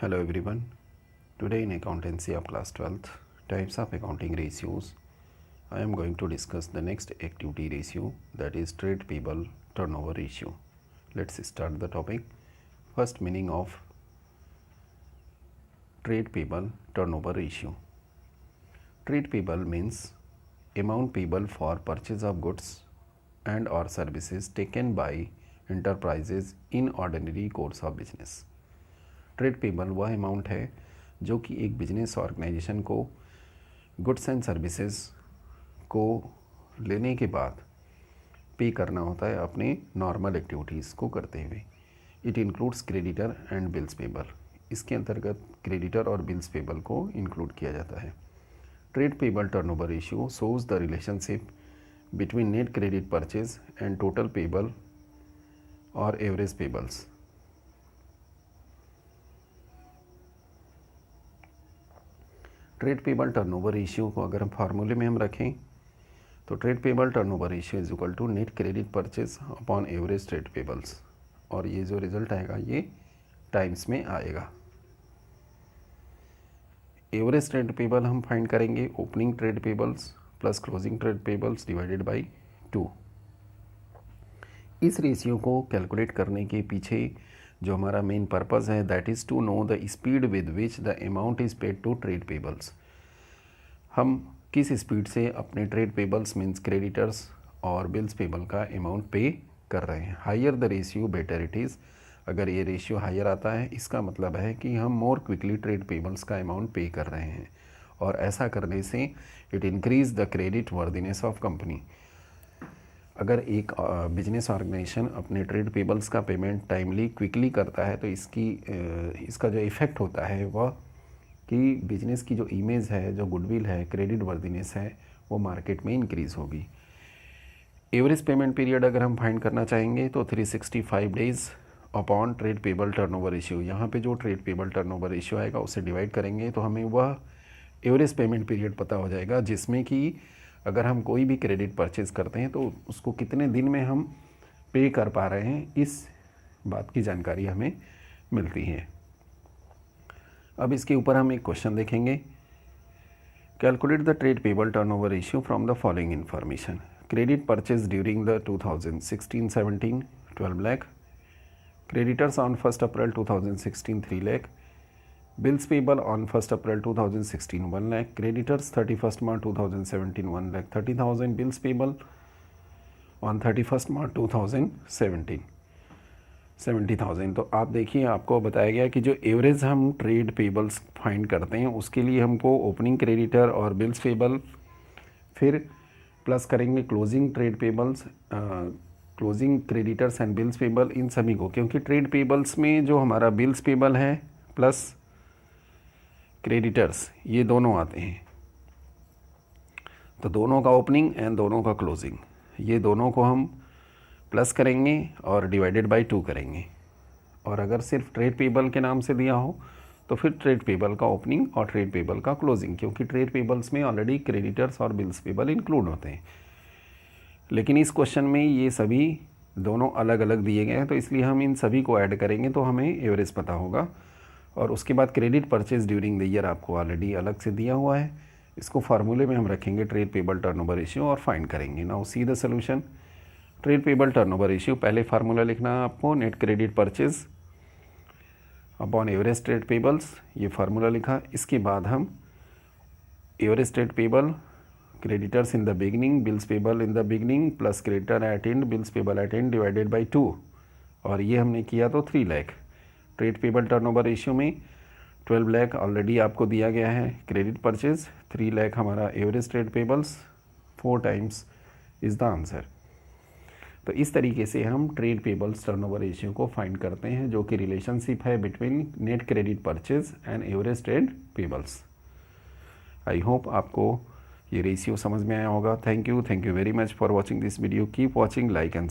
Hello everyone. Today in accountancy of class 12th, types of accounting ratios, I am going to discuss the next activity ratio, that is trade payable turnover ratio. Let's start the topic. First meaning of trade payable turnover ratio. Trade payable means amount payable for purchase of goods and or services taken by enterprises in ordinary course of business. Trade payable वह amount है जो कि एक business organisation को goods and services को लेने के बाद पे करना होता है अपने नॉर्मल एक्टिविटीज़ को करते हुए. It includes creditor and bills payable. इसके अंतर्गत क्रेडिटर और बिल्स पेबल को इंक्लूड किया जाता है. Trade payable turnover ratio shows the relationship between net credit purchase and total payable और average payables. Trade payable turnover ratio को अगर हम फार्मूले में हम रखें तो trade payable turnover ratio is equal to net credit purchase upon average trade payables, और ये जो रिजल्ट आएगा ये टाइम्स में आएगा. एवरेज ट्रेड पेबल हम फाइंड करेंगे opening trade payables plus closing trade payables divided by 2. इस रेशियो को कैलकुलेट करने के पीछे जो हमारा मेन पर्पज़ है that is to know the speed with which the amount is paid to trade payables. हम किस स्पीड से अपने ट्रेड पेबल्स मीन्स क्रेडिटर्स और बिल्स पेबल का अमाउंट पे कर रहे हैं. Higher the ratio better it is. अगर ये रेशियो हायर आता है इसका मतलब है कि हम मोर क्विकली ट्रेड पेबल्स का अमाउंट पे कर रहे हैं, और ऐसा करने से it increase the credit worthiness of company. अगर एक बिजनेस ऑर्गेनाइजेशन अपने ट्रेड पेबल्स का पेमेंट टाइमली क्विकली करता है तो इसका जो इफ़ेक्ट होता है वह कि बिजनेस की जो इमेज है, जो गुडविल है, क्रेडिट वर्दीनेस है, वो मार्केट में इंक्रीज़ होगी. एवरेज पेमेंट पीरियड अगर हम फाइंड करना चाहेंगे तो 365 days upon trade payable turnover ratio. यहाँ पे जो ट्रेड पेबल टर्नओवर रेशियो आएगा उससे डिवाइड करेंगे तो हमें वह एवरेज पेमेंट पीरियड पता हो जाएगा, जिसमें कि अगर हम कोई भी क्रेडिट परचेज़ करते हैं तो उसको कितने दिन में हम पे कर पा रहे हैं, इस बात की जानकारी हमें मिलती है. अब इसके ऊपर हम एक क्वेश्चन देखेंगे. Calculate the trade payable turnover ratio from the following information. Credit purchase during the 2016-17 12 lakh. Creditors on 1 April 2016 3 lakh. Bills payable on 1 April 2016 1 lakh. Creditors 31st March 2017 1 lakh 30,000. Bills payable on 31st March 2017 70,000. तो आप देखिए आपको बताया गया कि जो average हम trade payables find करते हैं उसके लिए हमको ओपनिंग क्रेडिटर और बिल्स पेबल फिर प्लस करेंगे closing trade payables, closing creditors and bills payable, इन सभी को, क्योंकि ट्रेड पेबल्स में जो हमारा बिल्स पेबल है प्लस क्रेडिटर्स ये दोनों आते हैं, तो दोनों का ओपनिंग एंड दोनों का क्लोजिंग ये दोनों को हम प्लस करेंगे और डिवाइडेड बाय 2 करेंगे. और अगर सिर्फ ट्रेड पेबल के नाम से दिया हो तो फिर ट्रेड पेबल का ओपनिंग और ट्रेड पेबल का क्लोजिंग, क्योंकि ट्रेड पेबल्स में ऑलरेडी क्रेडिटर्स और बिल्स पेबल इंक्लूड होते हैं. लेकिन इस क्वेश्चन में ये सभी दोनों अलग अलग दिए गए हैं, तो इसलिए हम इन सभी को ऐड करेंगे तो हमें एवरेज पता होगा. और उसके बाद credit purchase during the year आपको ऑलरेडी अलग से दिया हुआ है, इसको फार्मूले में हम रखेंगे ट्रेड पेबल टर्नओवर रेशियो और फाइंड करेंगे. Now see the solution. Trade payable turnover ratio पहले फार्मूला लिखना है आपको, net credit purchase upon average trade payables, ये फार्मूला लिखा. इसके बाद हम average trade payable, creditors in the beginning, bills payable in the beginning plus creditor at end, bills payable at end divided by 2, और ये हमने किया तो 3 lakh. Trade payable turnover ratio में 12 लाख ऑलरेडी आपको दिया गया है क्रेडिट परचेज, 3 लाख हमारा average trade pebbles, 4 times is the answer. तो इस तरीके से हम ट्रेड पेबल्स टर्नओवर रेशियो को फाइंड करते हैं, जो कि रिलेशनशिप है between net credit purchase and average trade pebbles. I hope आपको ये रेशियो समझ में आया होगा. Thank you very much for watching this video. Keep watching, like and